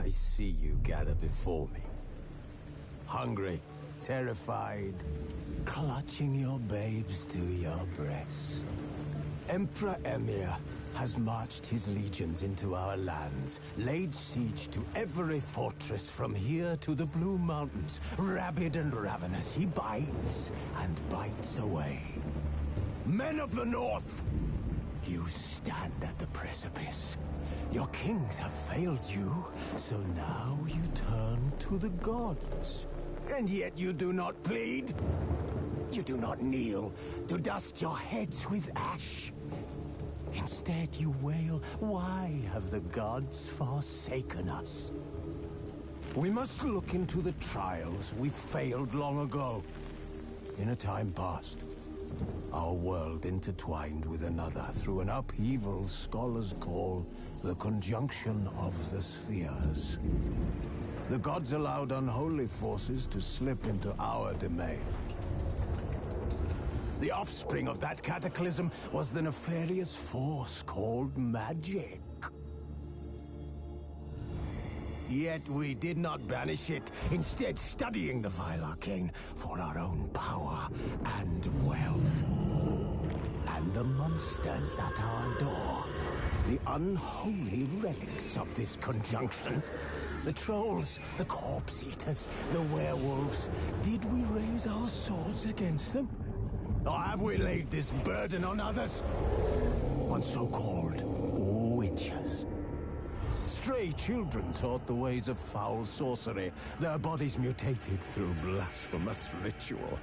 I see you gather before me. Hungry, terrified, clutching your babes to your breast. Emperor Emir has marched his legions into our lands, laid siege to every fortress from here to the Blue Mountains. Rabid and ravenous, he bites and bites away. Men of the North, you stand at the precipice. Your kings have failed you, so now you turn to the gods. And yet you do not plead. You do not kneel to dust your heads with ash. Instead you wail, why have the gods forsaken us? We must look into the trials we failed long ago. In a time past, our world intertwined with another through an upheaval scholars call the conjunction of the spheres. The gods allowed unholy forces to slip into our domain. The offspring of that cataclysm was the nefarious force called magic. Yet we did not banish it, instead studying the vile arcane for our own power and wealth. And the monsters at our door, the unholy relics of this conjunction. The trolls, the corpse eaters, the werewolves. Did we raise our swords against them? Or have we laid this burden on others? On so-called witches. Stray children taught the ways of foul sorcery, their bodies mutated through blasphemous ritual.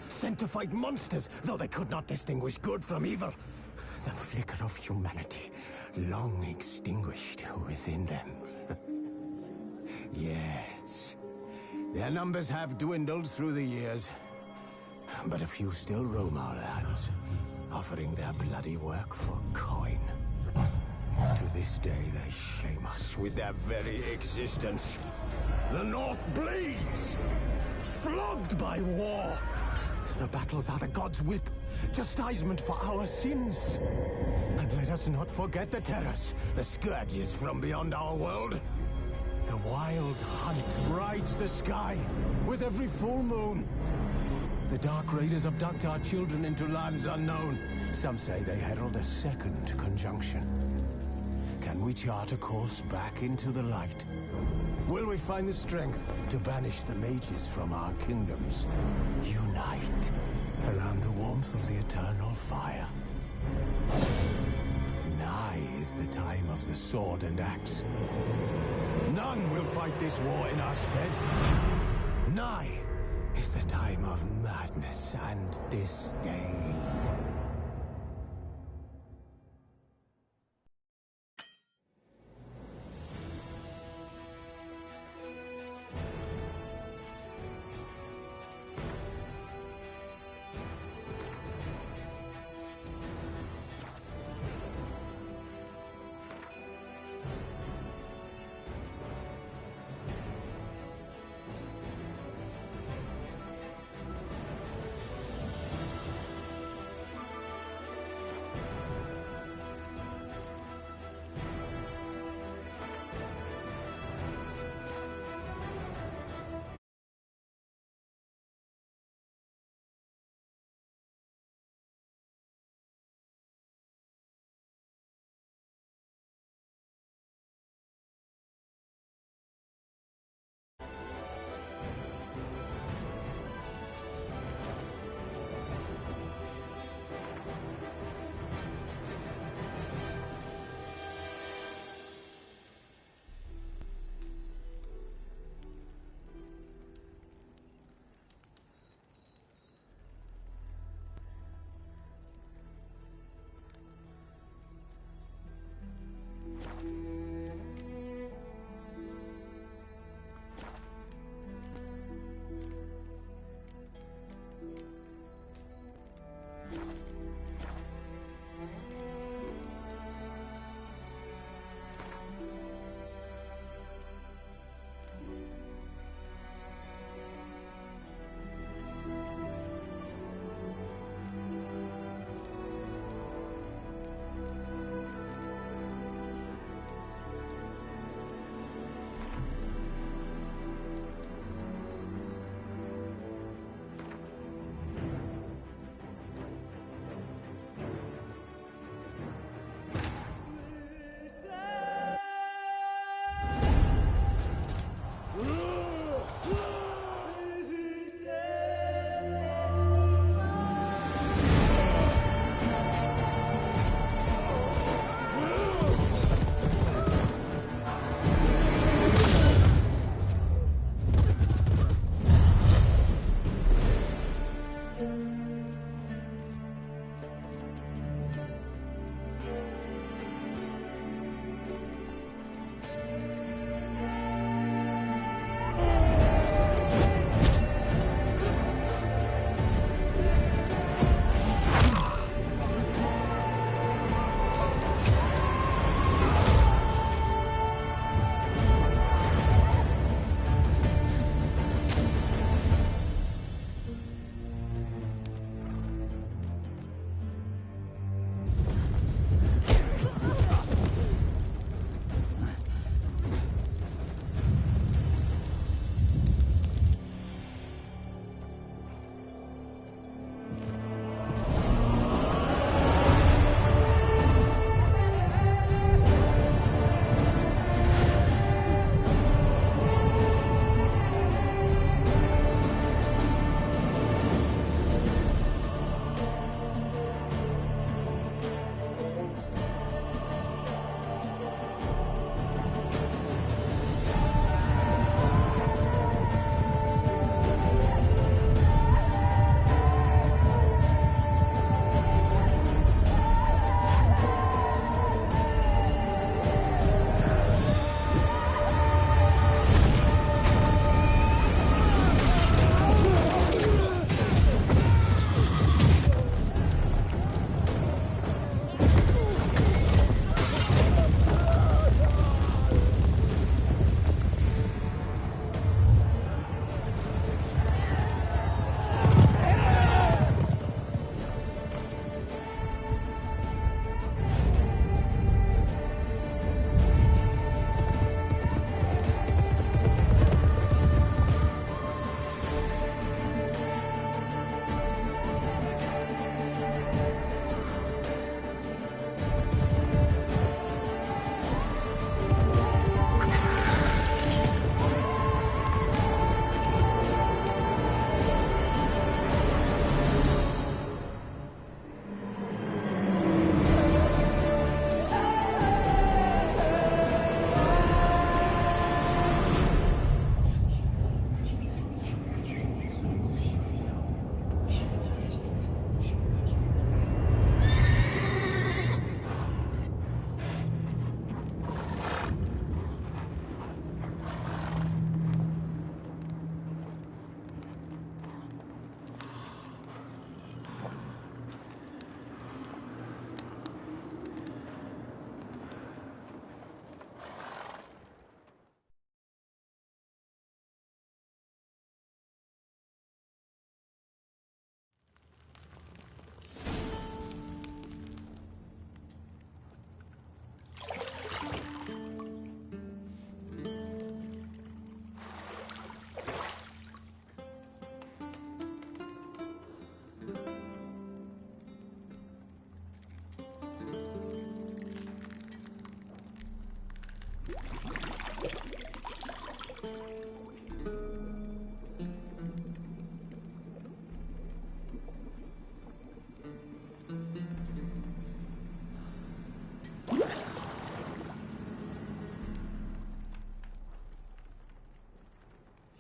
Sent to fight monsters, though they could not distinguish good from evil. The flicker of humanity, long extinguished within them. Yes, their numbers have dwindled through the years, but a few still roam our lands, offering their bloody work for coin. To this day, they shame us with their very existence. The North bleeds, flogged by war. The battles are the gods' whip, chastisement for our sins. And let us not forget the terrors, the scourges from beyond our world. The wild hunt rides the sky with every full moon. The Dark Raiders abduct our children into lands unknown. Some say they herald a second conjunction. Can we chart a course back into the light? Will we find the strength to banish the mages from our kingdoms? Unite around the warmth of the eternal fire. Nigh is the time of the sword and axe. None will fight this war in our stead. Nigh is the time of madness and disdain.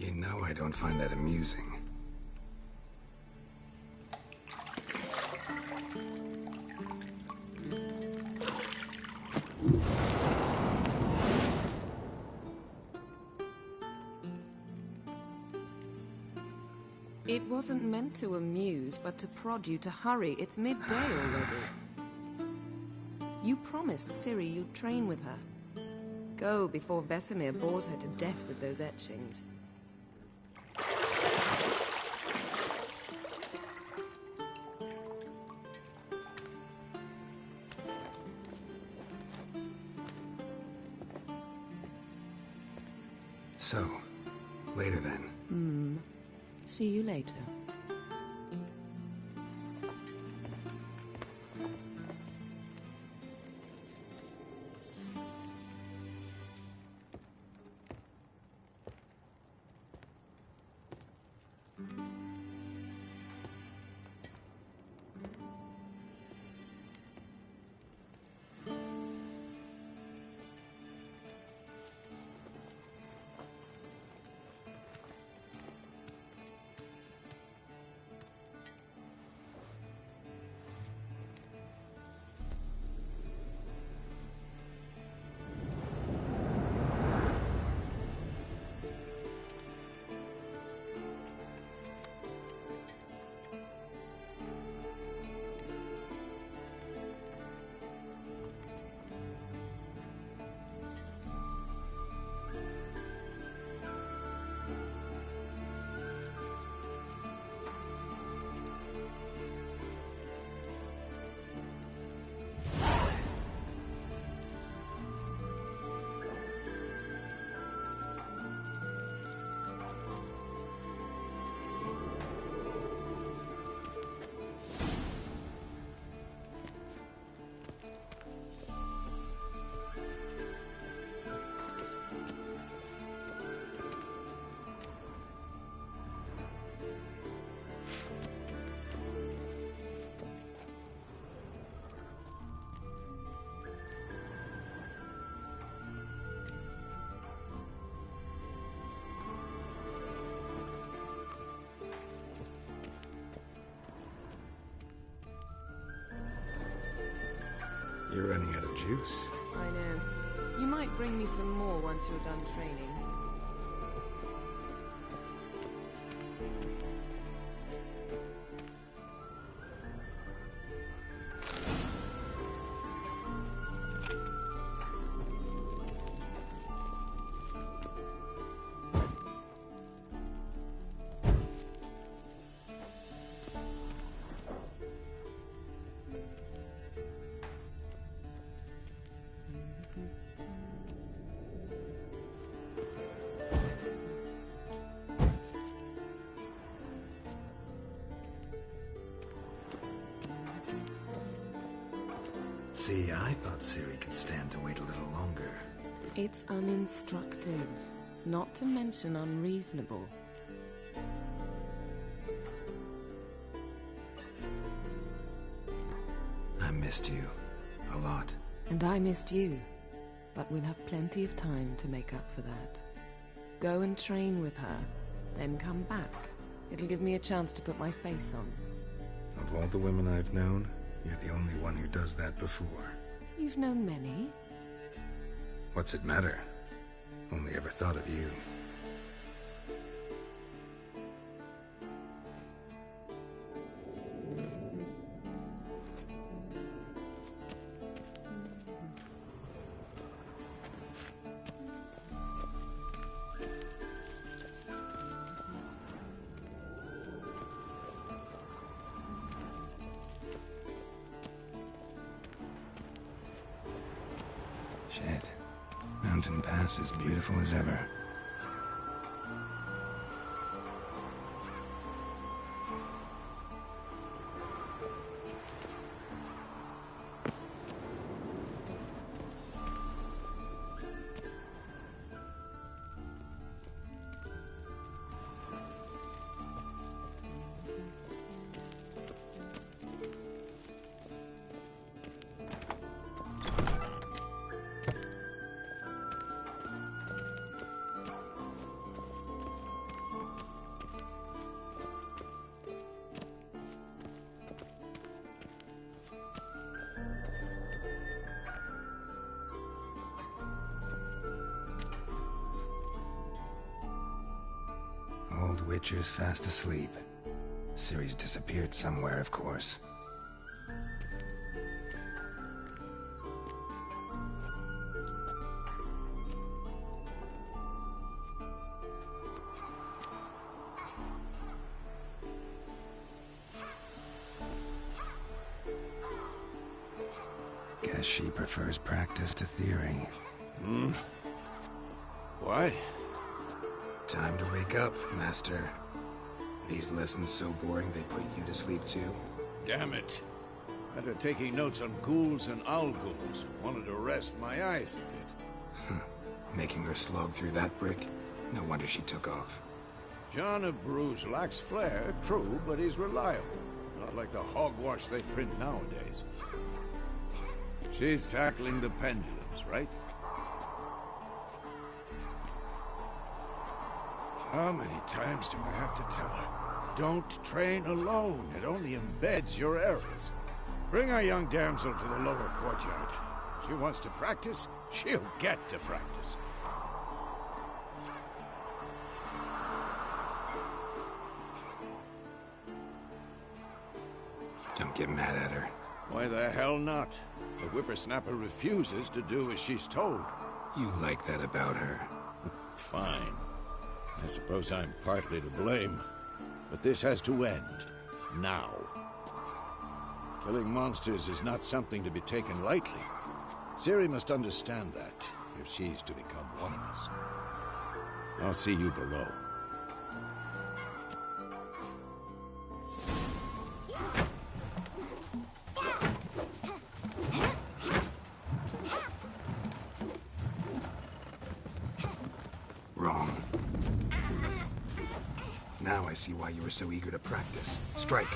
You know I don't find that amusing. It wasn't meant to amuse, but to prod you to hurry. It's midday already. You promised Ciri you'd train with her. Go before Vesemir bores her to death with those etchings. So, later then. See you later. You're running out of juice. I know. You might bring me some more once you're done training. See, I thought Ciri could stand to wait a little longer. It's uninstructive, not to mention unreasonable. I missed you. A lot. And I missed you. But we'll have plenty of time to make up for that. Go and train with her, then come back. It'll give me a chance to put my face on. Of all the women I've known, you're the only one who does that before. You've known many. What's it matter? Only ever thought of you. Shit. Mountain Pass is beautiful as ever. Old Witcher's fast asleep. Ciri's disappeared somewhere, of course. Guess she prefers practice to theory. What? Time to wake up, Master. These lessons so boring they put you to sleep too. Damn it. After taking notes on ghouls and owl ghouls, wanted to rest my eyes a bit. Making her slog through that brick? No wonder she took off. John of Bruges lacks flair, true, but he's reliable. Not like the hogwash they print nowadays. She's tackling the pendulums, right? How many times do I have to tell her? Don't train alone. It only embeds your errors. Bring our young damsel to the lower courtyard. She wants to practice, she'll get to practice. Don't get mad at her. Why the hell not? The whippersnapper refuses to do as she's told. You like that about her. Fine. I suppose I'm partly to blame. But this has to end. Now. Killing monsters is not something to be taken lightly. Ciri must understand that, if she's to become one of us. I'll see you below. Wrong. Now I see why you were so eager to practice. Strike.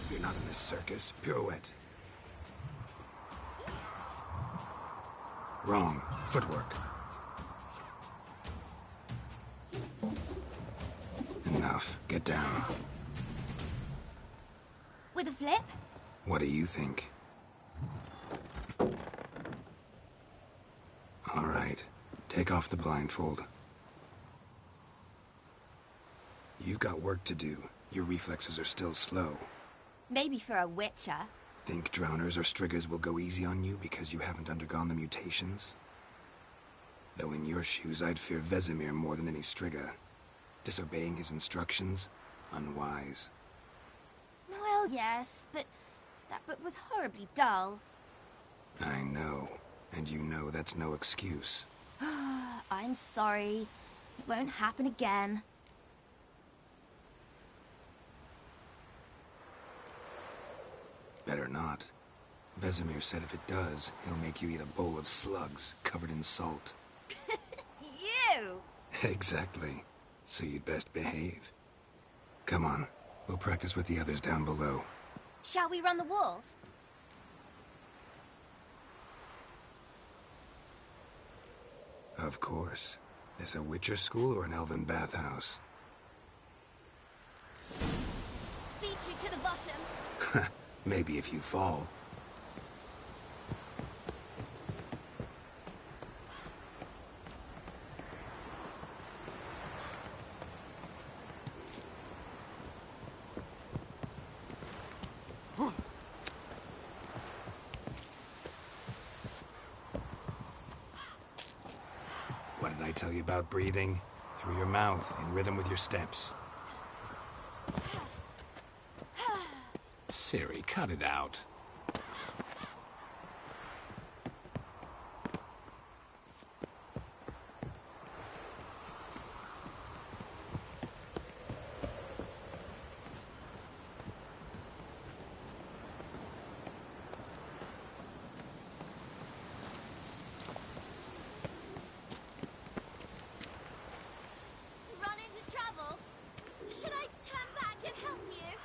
You're not in this circus. Pirouette. Wrong. Footwork. Enough. Get down. With a flip? What do you think? All right. Take off the blindfold. You've got work to do. Your reflexes are still slow. Maybe for a witcher. Think drowners or striggers will go easy on you because you haven't undergone the mutations? Though in your shoes, I'd fear Vesemir more than any strigger. Disobeying his instructions? Unwise. Well, yes, but that book was horribly dull. I know. And you know that's no excuse. I'm sorry. It won't happen again. Better not. Vesemir said if it does, he'll make you eat a bowl of slugs covered in salt. You! Exactly. So you'd best behave. Come on. We'll practice with the others down below. Shall we run the walls? Of course. This a Witcher school or an elven bathhouse? Beat you to the bottom. Maybe if you fall. What did I tell you about breathing? Through your mouth, in rhythm with your steps. Ciri, cut it out. Run into trouble? Should I turn back and help you?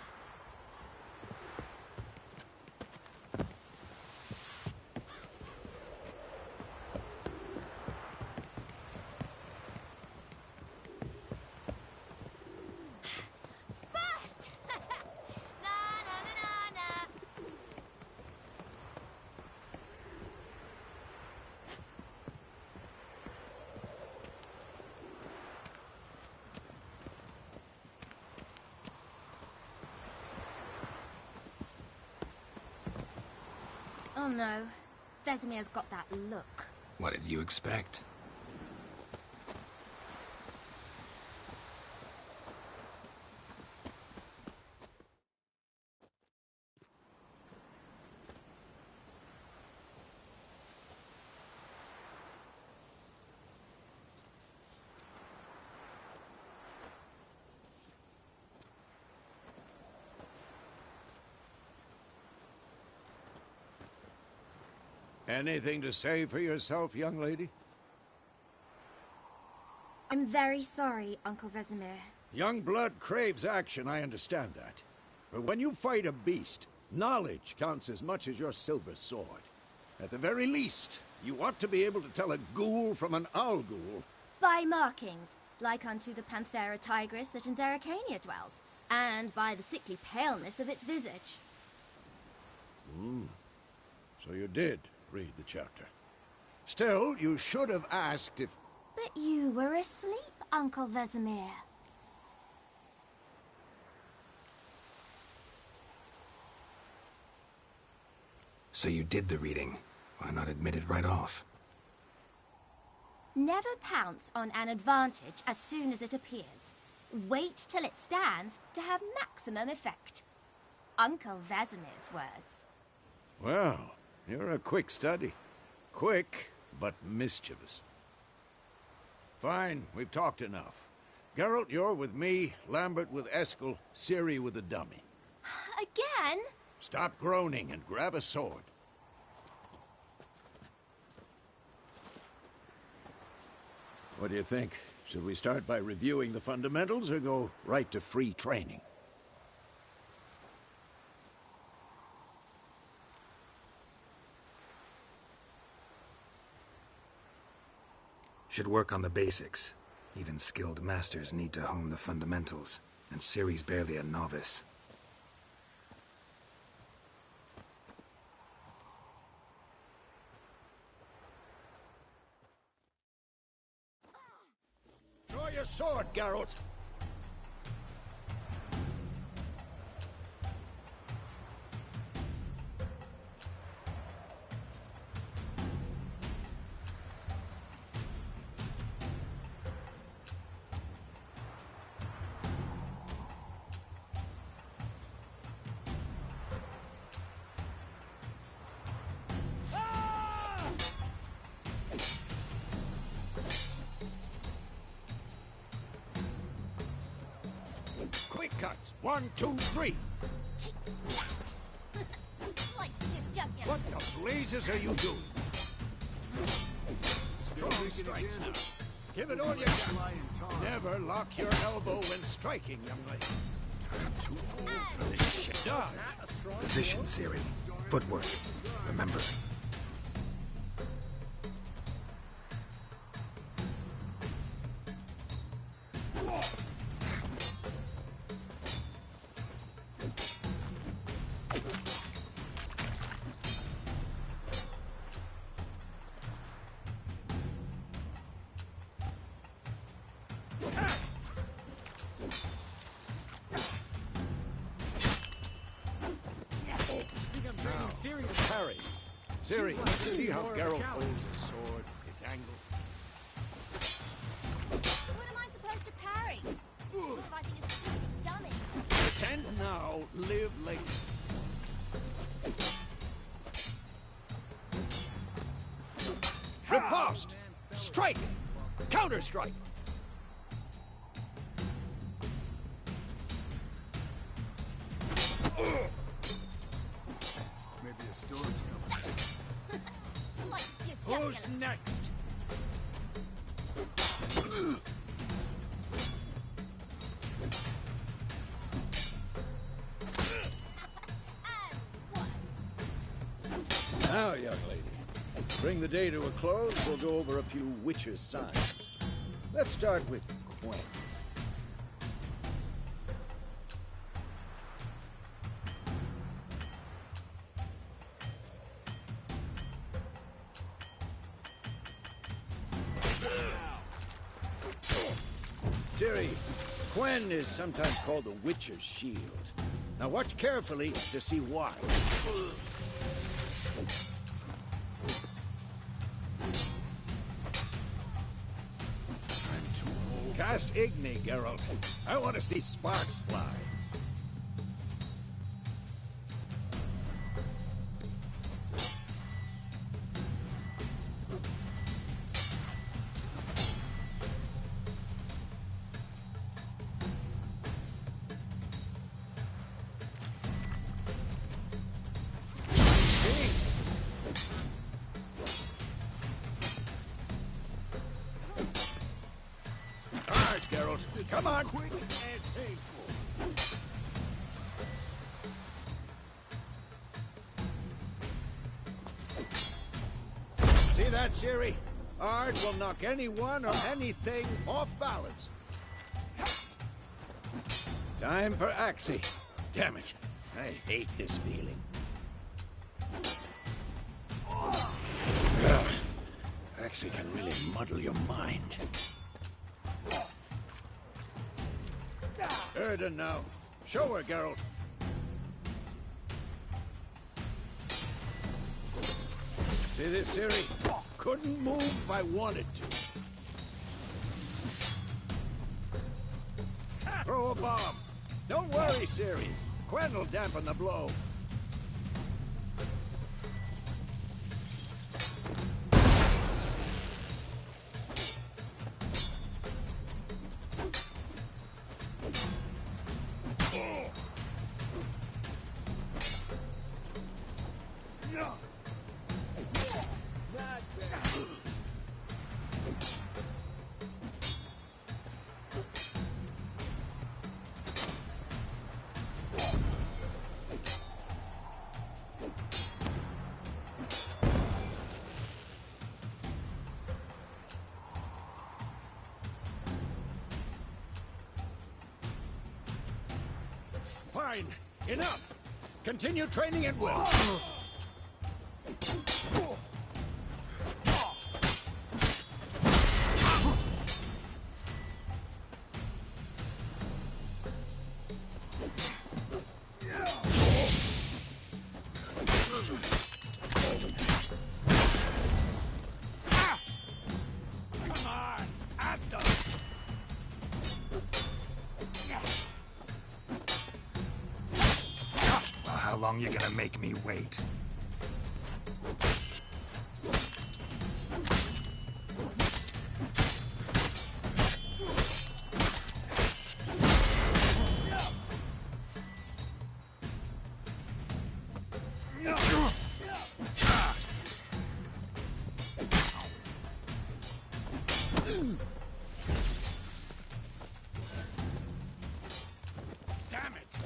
Oh no. Vesemir's got that look. What did you expect? Anything to say for yourself, young lady? I'm very sorry, Uncle Vesemir. Young blood craves action, I understand that. But when you fight a beast, knowledge counts as much as your silver sword. At the very least, you ought to be able to tell a ghoul from an owl ghoul. By markings, like unto the Panthera tigris that in Zerrikania dwells, and by the sickly paleness of its visage. So you did read the chapter. Still, you should have asked if... But you were asleep, Uncle Vesemir. So you did the reading. Why not admit it right off? Never pounce on an advantage as soon as it appears. Wait till it stands to have maximum effect. Uncle Vesemir's words. Well, you're a quick study. Quick, but mischievous. Fine, we've talked enough. Geralt, you're with me, Lambert with Eskel, Ciri with the dummy. Again? Stop groaning and grab a sword. What do you think? Should we start by reviewing the fundamentals or go right to free training? Should work on the basics. Even skilled masters need to hone the fundamentals, and Ciri's barely a novice. Draw your sword, Geralt! Quick cuts! 1, 2, 3! Take that! Sliced your jugular. What the blazes are you doing? Strong strikes now. Give it all you got. Never lock your elbow when striking, young lady. I'm too old for this shit. Dodge! Position, Ciri. Footwork. Remember. Ciri, see how Geralt holds his sword, its angle. What am I supposed to parry? He's fighting a stupid dummy. Pretend now, live later. Riposte! Strike! Counter-strike! Maybe a storm's coming. Sliced your jugular. Who's next? Now, young lady, to bring the day to a close, we'll go over a few witches' signs. Let's start with Quen. Ciri, Quen is sometimes called the Witcher's Shield. Now watch carefully to see why. Cast Igni, Geralt. I want to see sparks fly. Geralt, come on! Quick and painful. See that, Ciri? Ard will knock anyone or anything off balance. Time for Axie. Damn it, I hate this feeling. Axie can really muddle your mind. Erden now. Show her, Geralt. See this, Ciri? Couldn't move if I wanted to. Throw a bomb. Don't worry, Ciri. Quen will dampen the blow. Fine. Enough. Continue training at will. Come on. At them. How long you gonna make me wait? Damn it.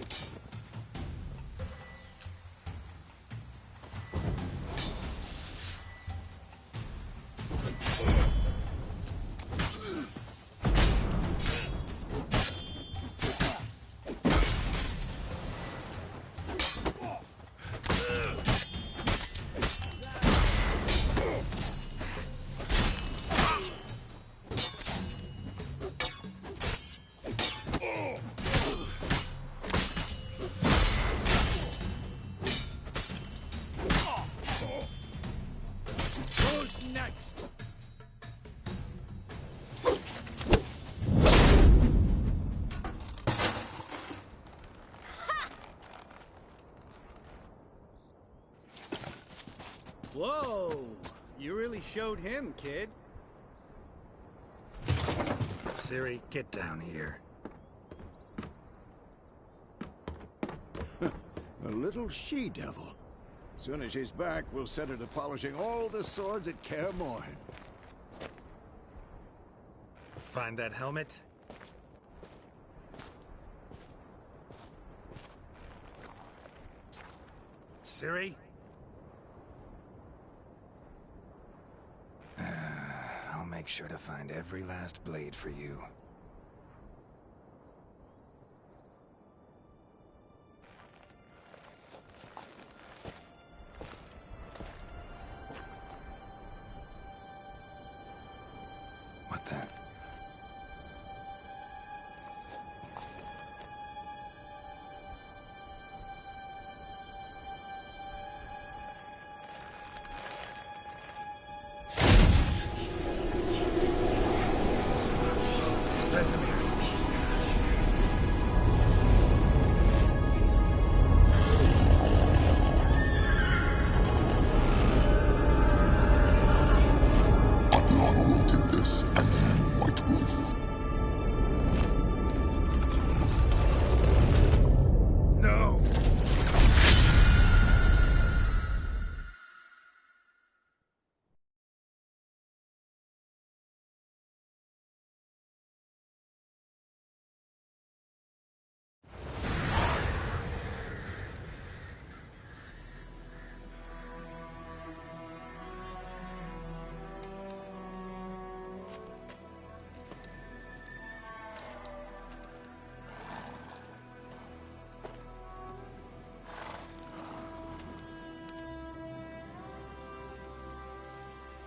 Who's next? Whoa! You really showed him, kid. Ciri, get down here. A little she-devil. Soon as she's back, we'll set her to polishing all the swords at Kaer Morhen. Find that helmet? Ciri? I'll make sure to find every last blade for you. What the? Vesemir. I've long awaited this, and you, White Wolf. No!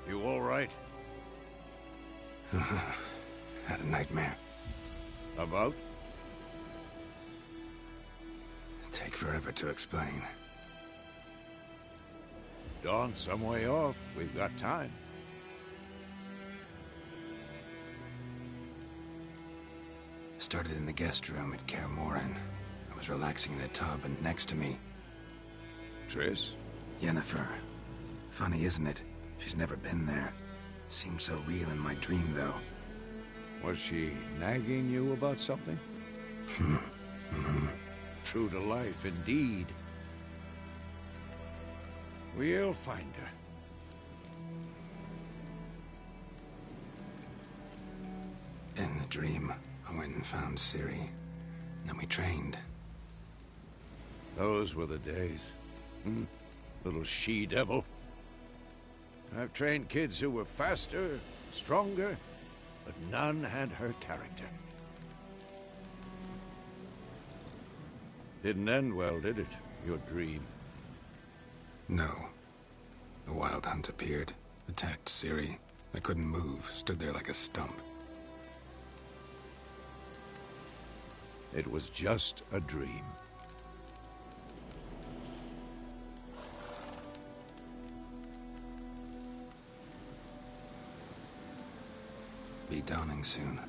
You all right? Had a nightmare. About? Take forever to explain. Dawn's some way off. We've got time. Started in the guest room at Kaer Morhen. I was relaxing in a tub, and next to me, Triss? Yennefer. Funny, isn't it? She's never been there. Seemed so real in my dream, though. Was she nagging you about something? True to life, indeed. We'll find her. In the dream, I went and found Ciri. Then we trained. Those were the days. Little she-devil. I've trained kids who were faster, stronger, but none had her character. Didn't end well, did it? Your dream? No. The Wild Hunt appeared, attacked Ciri. I couldn't move, stood there like a stump. It was just a dream. Be dawning soon.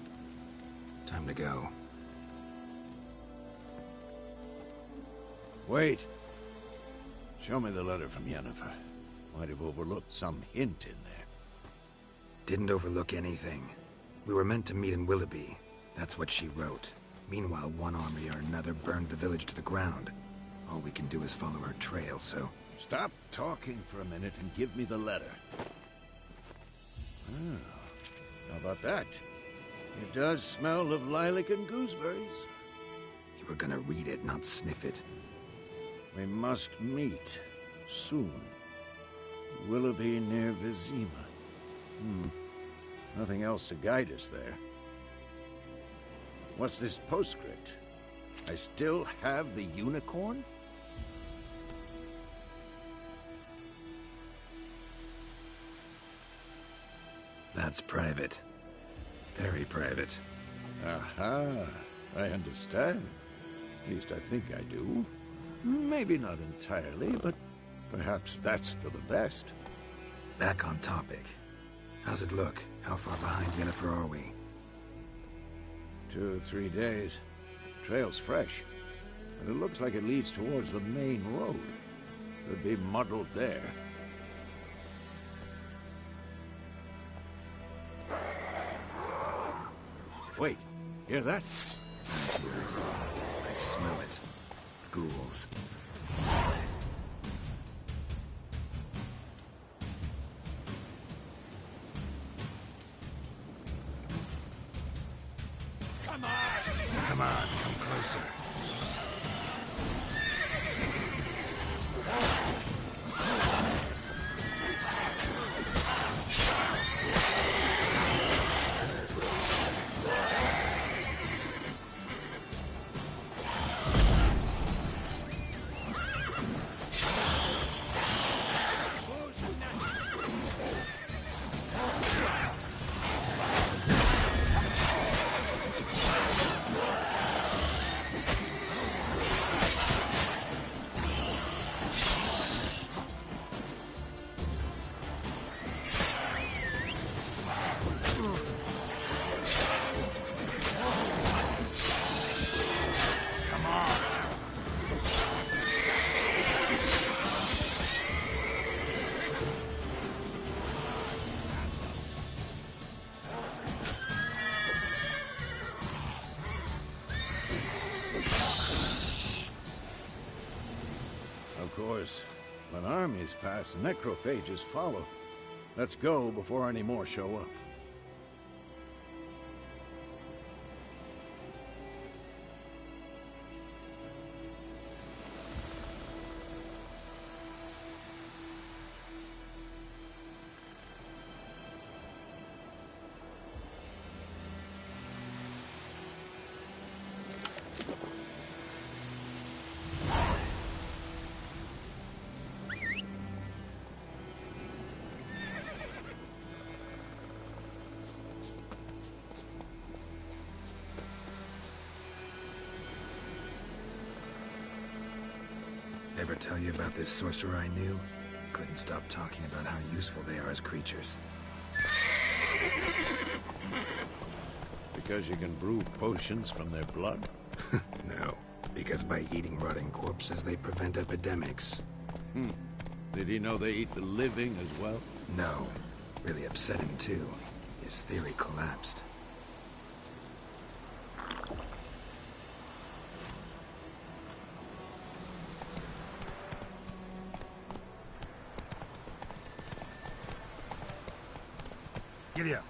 Time to go. Wait. Show me the letter from Yennefer. Might have overlooked some hint in there. Didn't overlook anything. We were meant to meet in Willoughby. That's what she wrote. Meanwhile, one army or another burned the village to the ground. All we can do is follow her trail, so... Stop talking for a minute and give me the letter. How about that? It does smell of lilac and gooseberries. You were gonna read it, not sniff it. We must meet. Soon. Willoughby near Vizima. Nothing else to guide us there. What's this postscript? I still have the unicorn? That's private. Very private. Aha, I understand. At least I think I do. Maybe not entirely, but perhaps that's for the best. Back on topic. How's it look? How far behind Yennefer are we? 2 or 3 days. Trail's fresh, but it looks like it leads towards the main road. Could be muddled there. Wait, hear that? I hear it. I smell it. Ghouls. Come on, come closer. course, when armies pass, necrophages follow. Let's go before any more show up. Ever tell you about this sorcerer I knew? Couldn't stop talking about how useful they are as creatures. Because you can brew potions from their blood? No, because by eating rotting corpses, they prevent epidemics. Did he know they eat the living as well? No. Really upset him, too. His theory collapsed. Giddy up.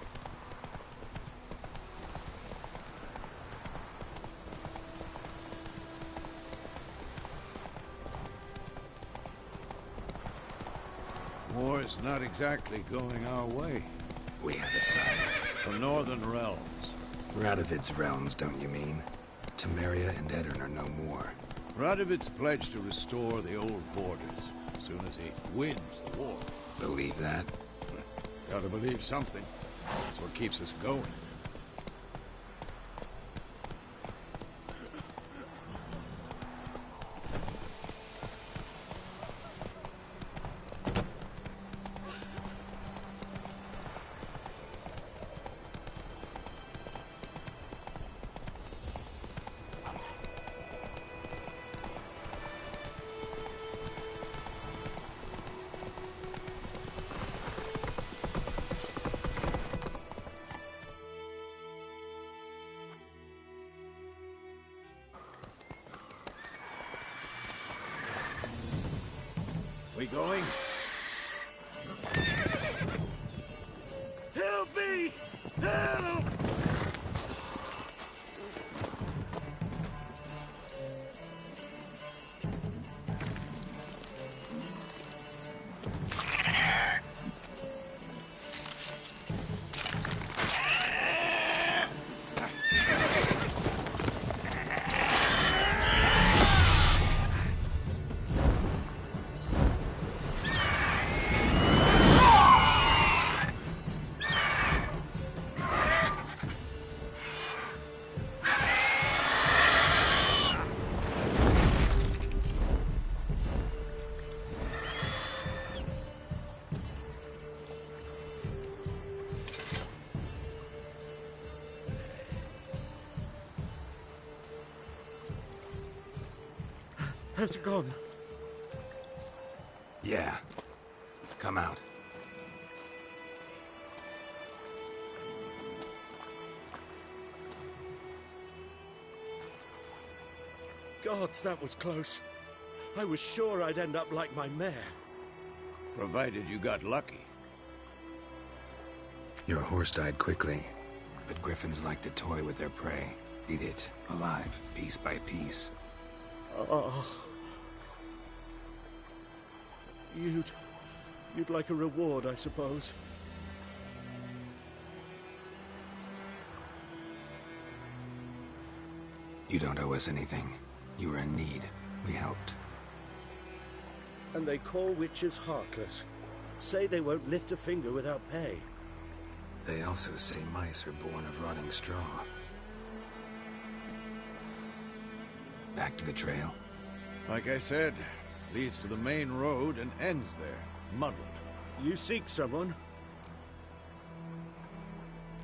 War's not exactly going our way. We have a side. The Northern Realms. Radovid's realms, don't you mean? Temeria and Edirn are no more. Radovid's pledged to restore the old borders as soon as he wins the war. Believe that? Gotta believe something. That's what keeps us going. We going? Help me! Help! Has it gone? Yeah. Come out. Gods, that was close. I was sure I'd end up like my mare. Provided you got lucky. Your horse died quickly, but griffins like to toy with their prey. Eat it, alive, piece by piece. Oh. You'd like a reward, I suppose. You don't owe us anything. You were in need. We helped. And they call witches heartless. Say they won't lift a finger without pay. They also say mice are born of rotting straw. Back to the trail? Like I said, leads to the main road and ends there, muddled. You seek someone?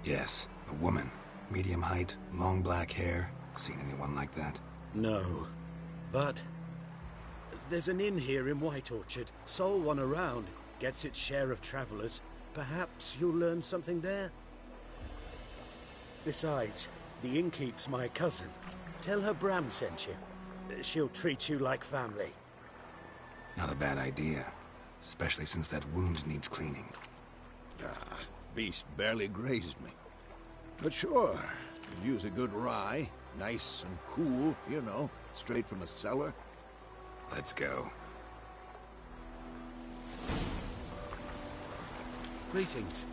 Yes, a woman. Medium height, long black hair. Seen anyone like that? No. But there's an inn here in White Orchard. Sole one around. Gets its share of travelers. Perhaps you'll learn something there? Besides, the innkeep's my cousin. Tell her Bram sent you. She'll treat you like family. Not a bad idea. Especially since that wound needs cleaning. Ah, beast barely grazed me. But sure, could use a good rye. Nice and cool, you know, straight from a cellar. Let's go. Greetings.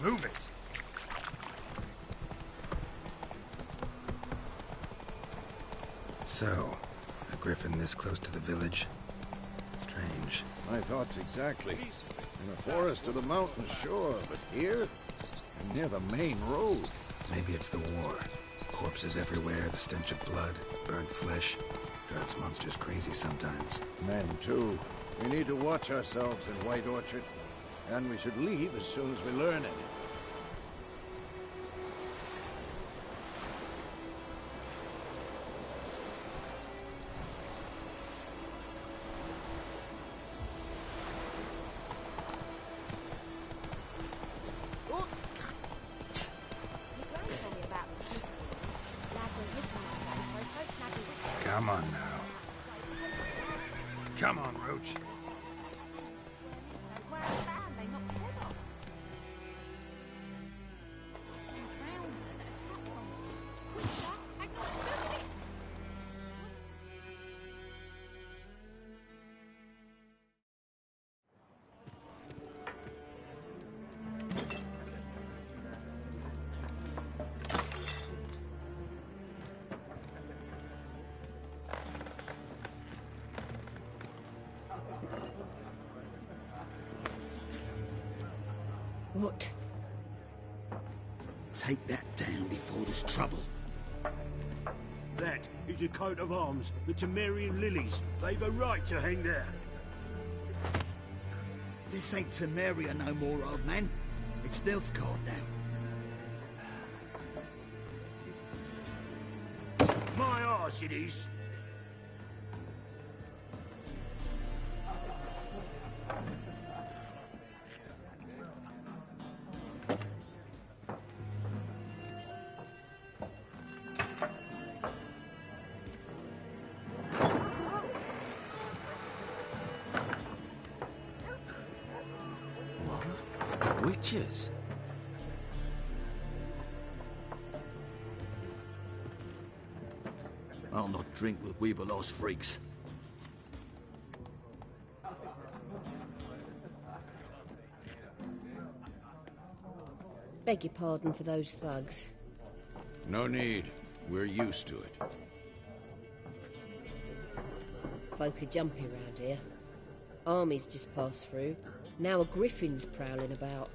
Move it! So, a griffin this close to the village? Strange. My thoughts exactly. In the forest or the mountains, sure, but here? And near the main road. Maybe it's the war. Corpses everywhere, the stench of blood, burnt flesh. Drives monsters crazy sometimes. Men, too. We need to watch ourselves in White Orchard. And we should leave as soon as we learn anything. Come on now. Come on, Roach. What? Take that down before there's trouble. That is a coat of arms, the Temerian lilies. They've a right to hang there. This ain't Temeria no more, old man. It's Nilfgaard now. My arse it is. Witches? I'll not drink with Weaverlost freaks. Beg your pardon for those thugs. No need. We're used to it. Folk are jumpy round here. Armies just passed through. Now a griffin's prowling about.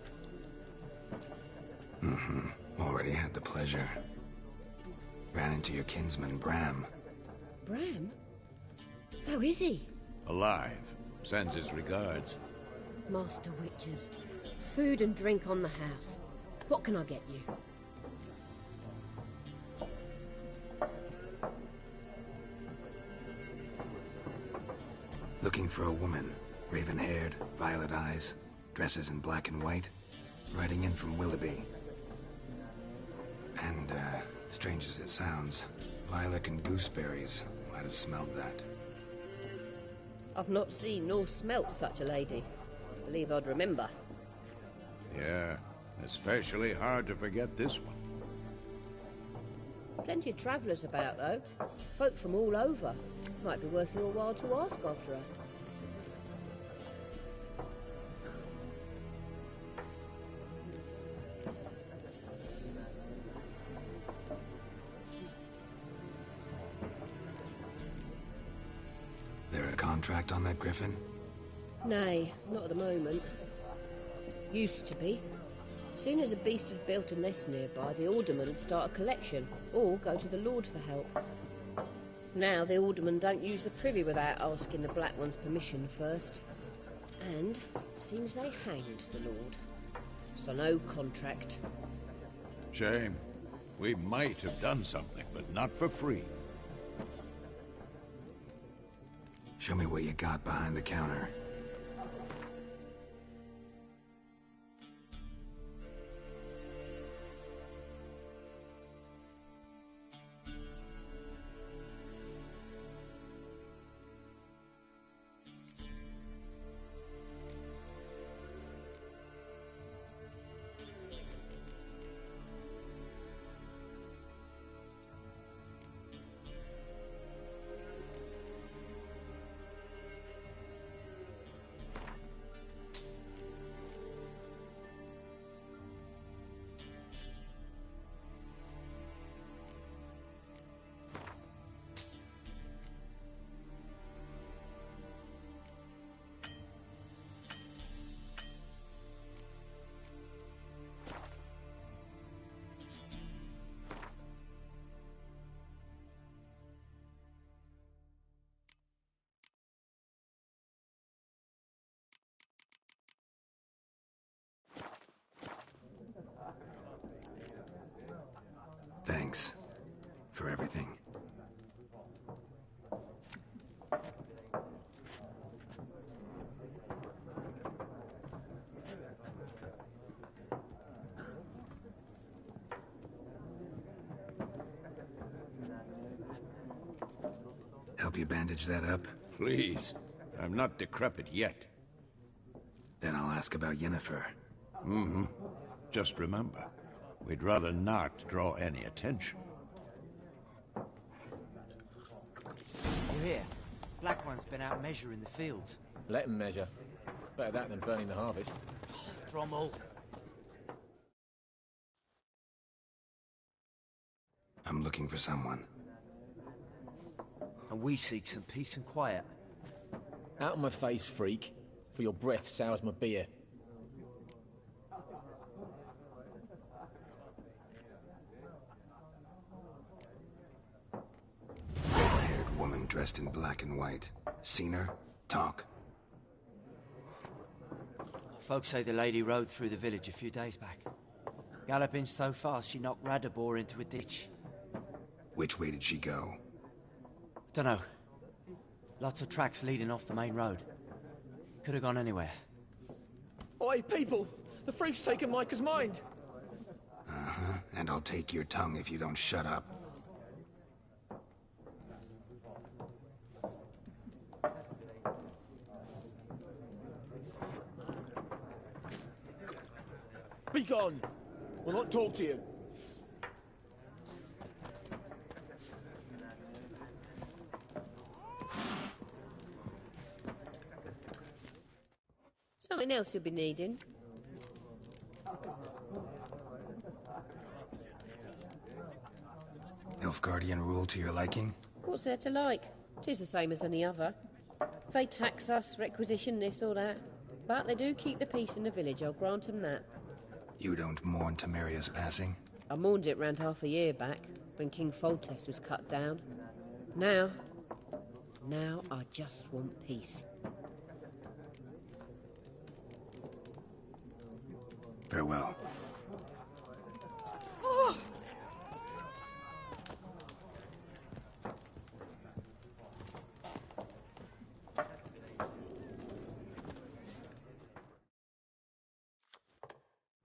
Already had the pleasure. Ran into your kinsman, Bram. Bram? How is he? Alive. Sends his regards. Master Witches. Food and drink on the house. What can I get you? Looking for a woman. Raven-haired, violet eyes, dresses in black and white. Riding in from Willoughby. And, strange as it sounds, lilac and gooseberries might have smelled that. I've not seen nor smelt such a lady. Believe I'd remember. Yeah, especially hard to forget this one. Plenty of travellers about, though. Folk from all over. Might be worth your while to ask after her. There a contract on that griffin? Nay, not at the moment. Used to be. Soon as a beast had built a nest nearby, the alderman would start a collection, or go to the Lord for help. Now the aldermen don't use the privy without asking the Black One's permission first. And seems they hanged the Lord. So no contract. Shame. We might have done something, but not for free. Show me what you got behind the counter. Thanks for everything. Help you bandage that up? Please. I'm not decrepit yet. Then I'll ask about Yennefer. Mm-hmm. Just remember, we'd rather not draw any attention. You hear? Black One's been out measuring the fields. Let him measure. Better that than burning the harvest. Drommel. I'm looking for someone. And we seek some peace and quiet. Out of my face, freak. For your breath sours my beer. Red-haired woman dressed in black and white. Seen her? Talk. Folks say the lady rode through the village a few days back. Galloping so fast she knocked Radabor into a ditch. Which way did she go? Dunno. Lots of tracks leading off the main road. Could have gone anywhere. Oi, people! The freak's taken Micah's mind! Uh-huh. And I'll take your tongue if you don't shut up. Be gone! We'll not talk to you. Something else you'll be needing. Nilfgaardian rule to your liking? What's there to like? 'Tis the same as any other. They tax us, requisition this or that. But they do keep the peace in the village, I'll grant 'em that. You don't mourn Temeria's passing? I mourned it round half a year back, when King Foltest was cut down. Now I just want peace. Farewell. Oh!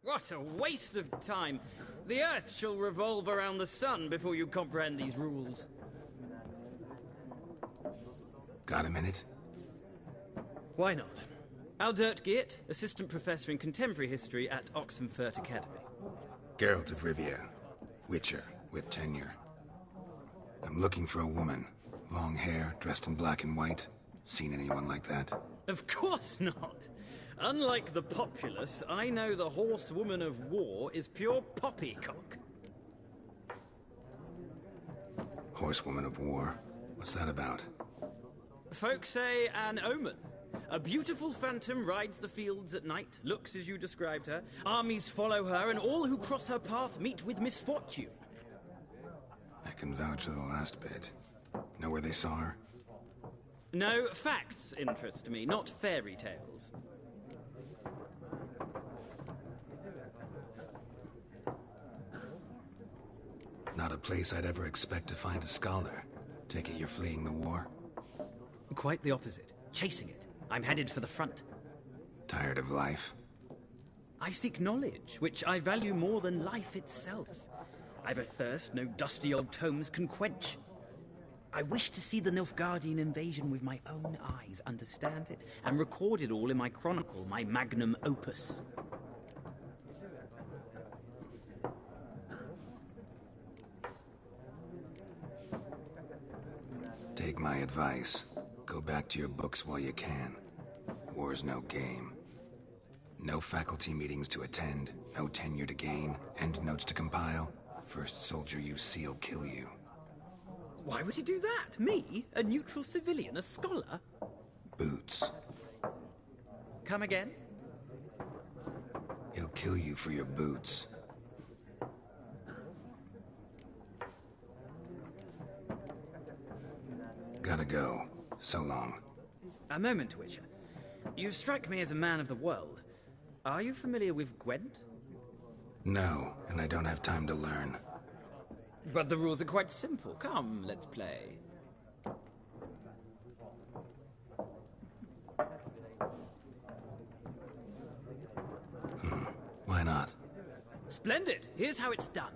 What a waste of time! The Earth shall revolve around the sun before you comprehend these rules. Got a minute? Why not? Aldert Geert, Assistant Professor in Contemporary History at Oxenfurt Academy. Geralt of Rivia. Witcher, with tenure. I'm looking for a woman. Long hair, dressed in black and white. Seen anyone like that? Of course not! Unlike the populace, I know the horsewoman of war is pure poppycock. Horsewoman of war? What's that about? Folk say an omen. A beautiful phantom rides the fields at night, looks as you described her. Armies follow her, and all who cross her path meet with misfortune. I can vouch for the last bit. Know where they saw her? No, facts interest me, not fairy tales. Not a place I'd ever expect to find a scholar. Take it you're fleeing the war? Quite the opposite. Chasing it. I'm headed for the front. Tired of life? I seek knowledge, which I value more than life itself. I've a thirst no dusty old tomes can quench. I wish to see the Nilfgaardian invasion with my own eyes, understand it, and record it all in my chronicle, my magnum opus. Take my advice. Go back to your books while you can. War's no game. No faculty meetings to attend, no tenure to gain, end notes to compile. First soldier you see'll kill you. Why would he do that? Me? A neutral civilian? A scholar? Boots. Come again? He'll kill you for your boots. Gotta go. So long. A moment, Witcher. You strike me as a man of the world. Are you familiar with Gwent? No, and I don't have time to learn. But the rules are quite simple. Come, let's play. Why not? Splendid! Here's how it's done.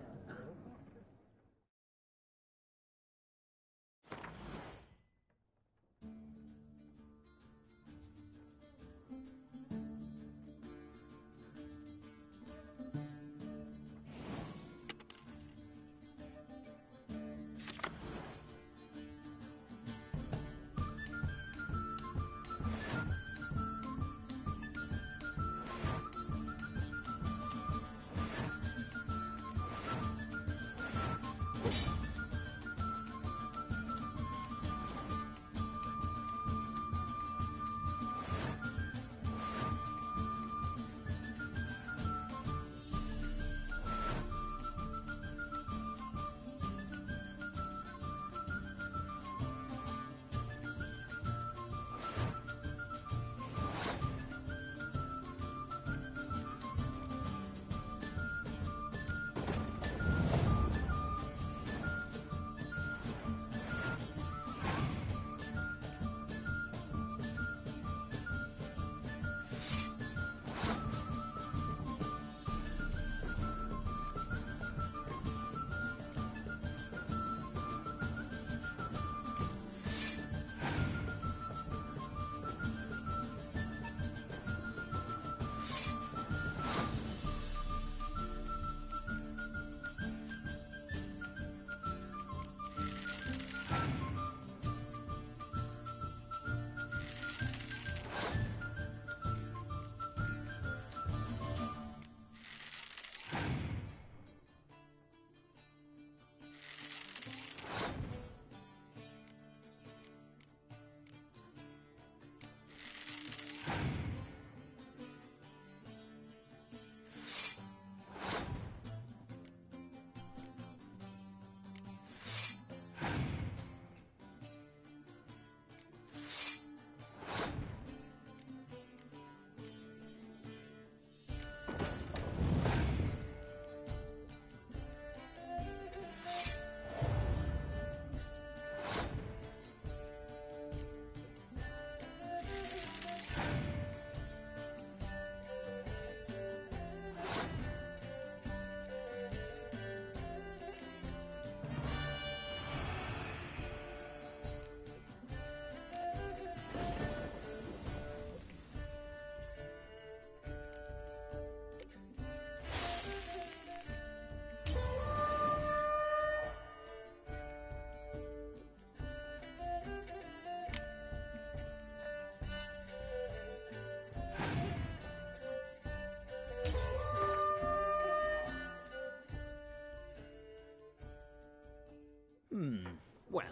Well,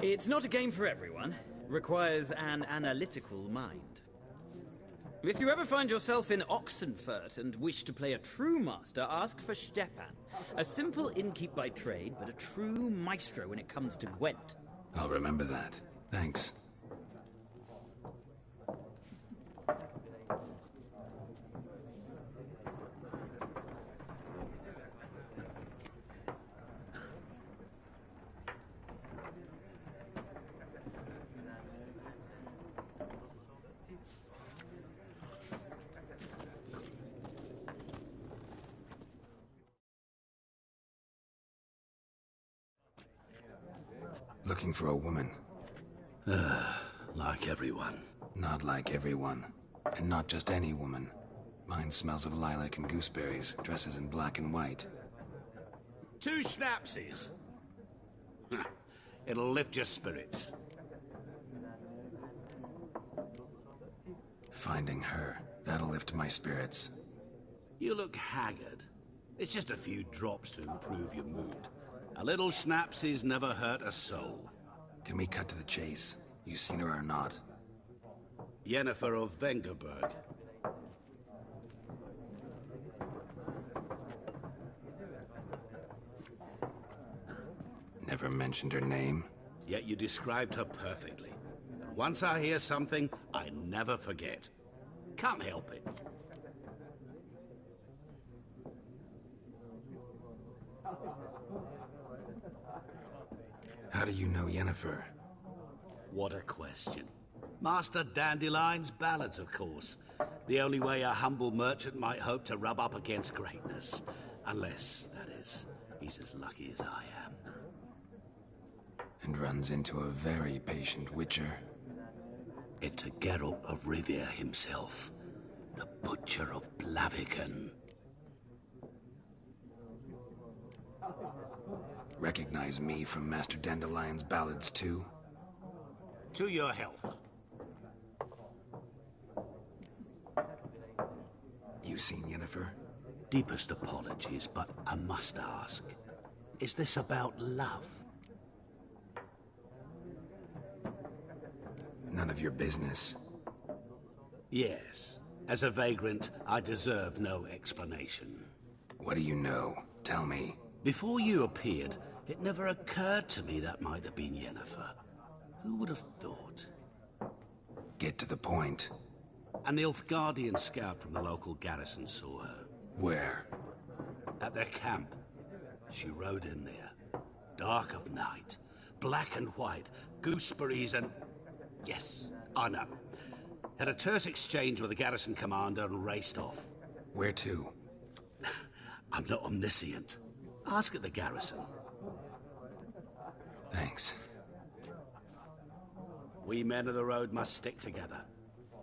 it's not a game for everyone. Requires an analytical mind. If you ever find yourself in Oxenfurt and wish to play a true master, ask for Stepan. A simple innkeep by trade, but a true maestro when it comes to Gwent. I'll remember that. Thanks. Looking for a woman. Like everyone. Not like everyone. And not just any woman. Mine smells of lilac and gooseberries, dresses in black and white. 2 schnapsies. It'll lift your spirits. Finding her, that'll lift my spirits. You look haggard. It's just a few drops to improve your mood. A little schnapsies never hurt a soul. Can we cut to the chase? You seen her or not? Yennefer of Vengerberg. Never mentioned her name. Yet you described her perfectly. And once I hear something, I never forget. Can't help it. How do you know Yennefer? What a question. Master Dandelion's ballads, of course. The only way a humble merchant might hope to rub up against greatness. Unless, that is, he's as lucky as I am. And runs into a very patient witcher. It's a Geralt of Rivia himself. The Butcher of Blaviken. Recognize me from Master Dandelion's ballads, too? To your health. You seen Yennefer? Deepest apologies, but I must ask. Is this about love? None of your business. Yes. As a vagrant, I deserve no explanation. What do you know? Tell me. Before you appeared, it never occurred to me that might have been Yennefer. Who would have thought? Get to the point. An Nilfgaardian scout from the local garrison saw her. Where? At their camp. She rode in there. Dark of night. Black and white. Gooseberries and... Yes, I know. Had a terse exchange with the garrison commander and raced off. Where to? I'm not omniscient. Ask at the garrison. Thanks. We men of the road must stick together.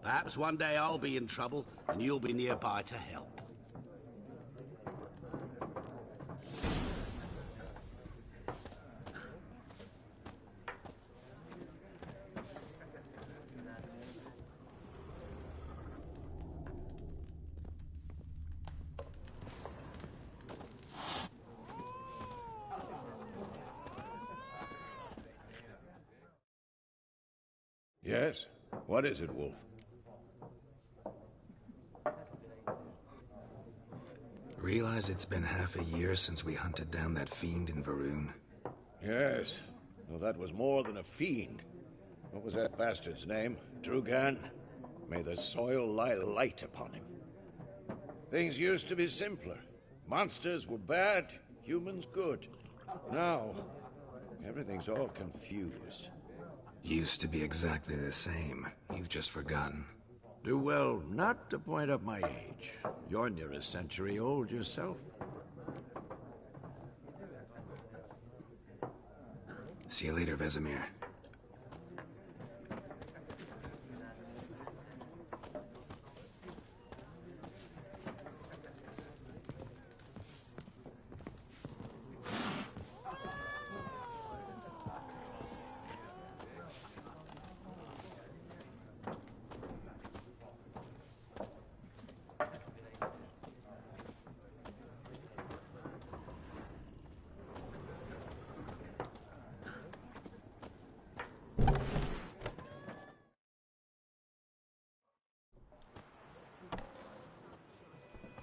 Perhaps one day I'll be in trouble and you'll be nearby to help. Yes? What is it, Wolf? Realize it's been half a year since we hunted down that fiend in Varun? Yes. Well, that was more than a fiend. What was that bastard's name? Drugan? May the soil lie light upon him. Things used to be simpler. Monsters were bad, humans good. Now, everything's all confused. Used to be exactly the same. You've just forgotten. Do well not to point up my age. You're near a century old yourself. See you later, Vesemir.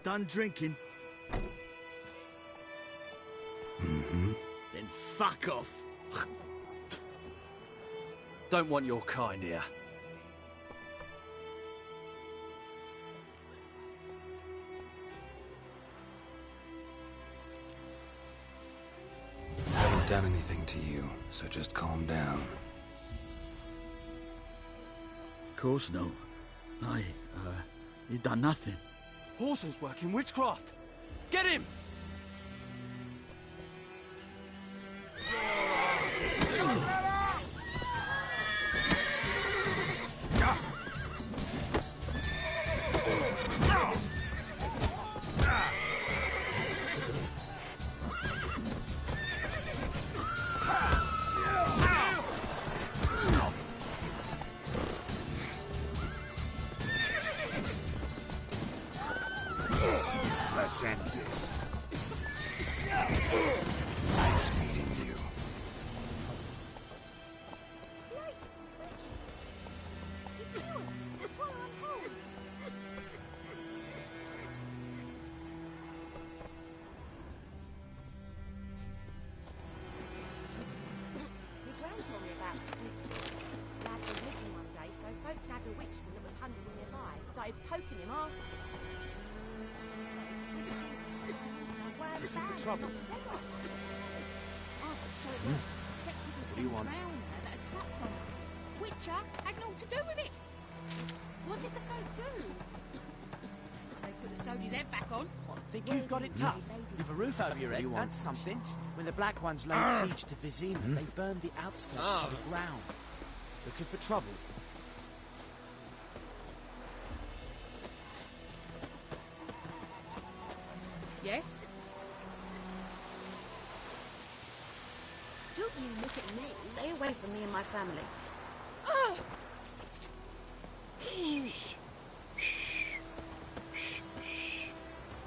Done drinking? Mm-hmm. Then fuck off. Don't want your kind here. Haven't done anything to you, so just calm down. Of course no. You done nothing. Horsel's working witchcraft. Get him! trouble? Oh, so it was. Except it was What do you some want? drowner that had supped on her. Witcher had naught to do with it. What did the folk do? They could have sewed his head back on. Think you've got it tough? You've a roof over your head, that's something. When the Black Ones laid siege to Vizima, they burned the outskirts to the ground. Looking for trouble? Yes? Don't you look at me. Stay away from me and my family. Oh!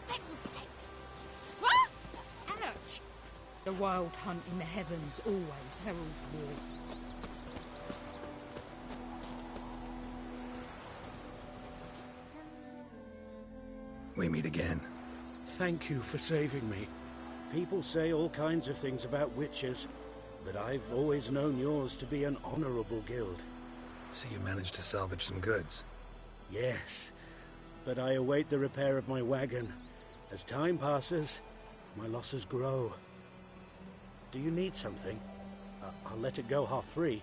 Fiddlesticks! What? Ouch! The wild hunt in the heavens always heralds war. We meet again. Thank you for saving me. People say all kinds of things about witches, but I've always known yours to be an honorable guild. So you managed to salvage some goods? Yes, but I await the repair of my wagon. As time passes, my losses grow. Do you need something? I'll let it go half-free.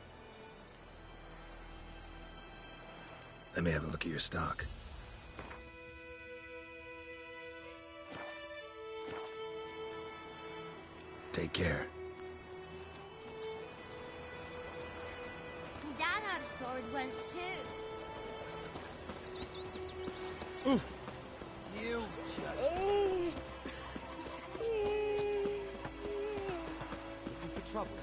Let me have a look at your stock. Take care. My dad had a sword once too. You just... Looking for trouble?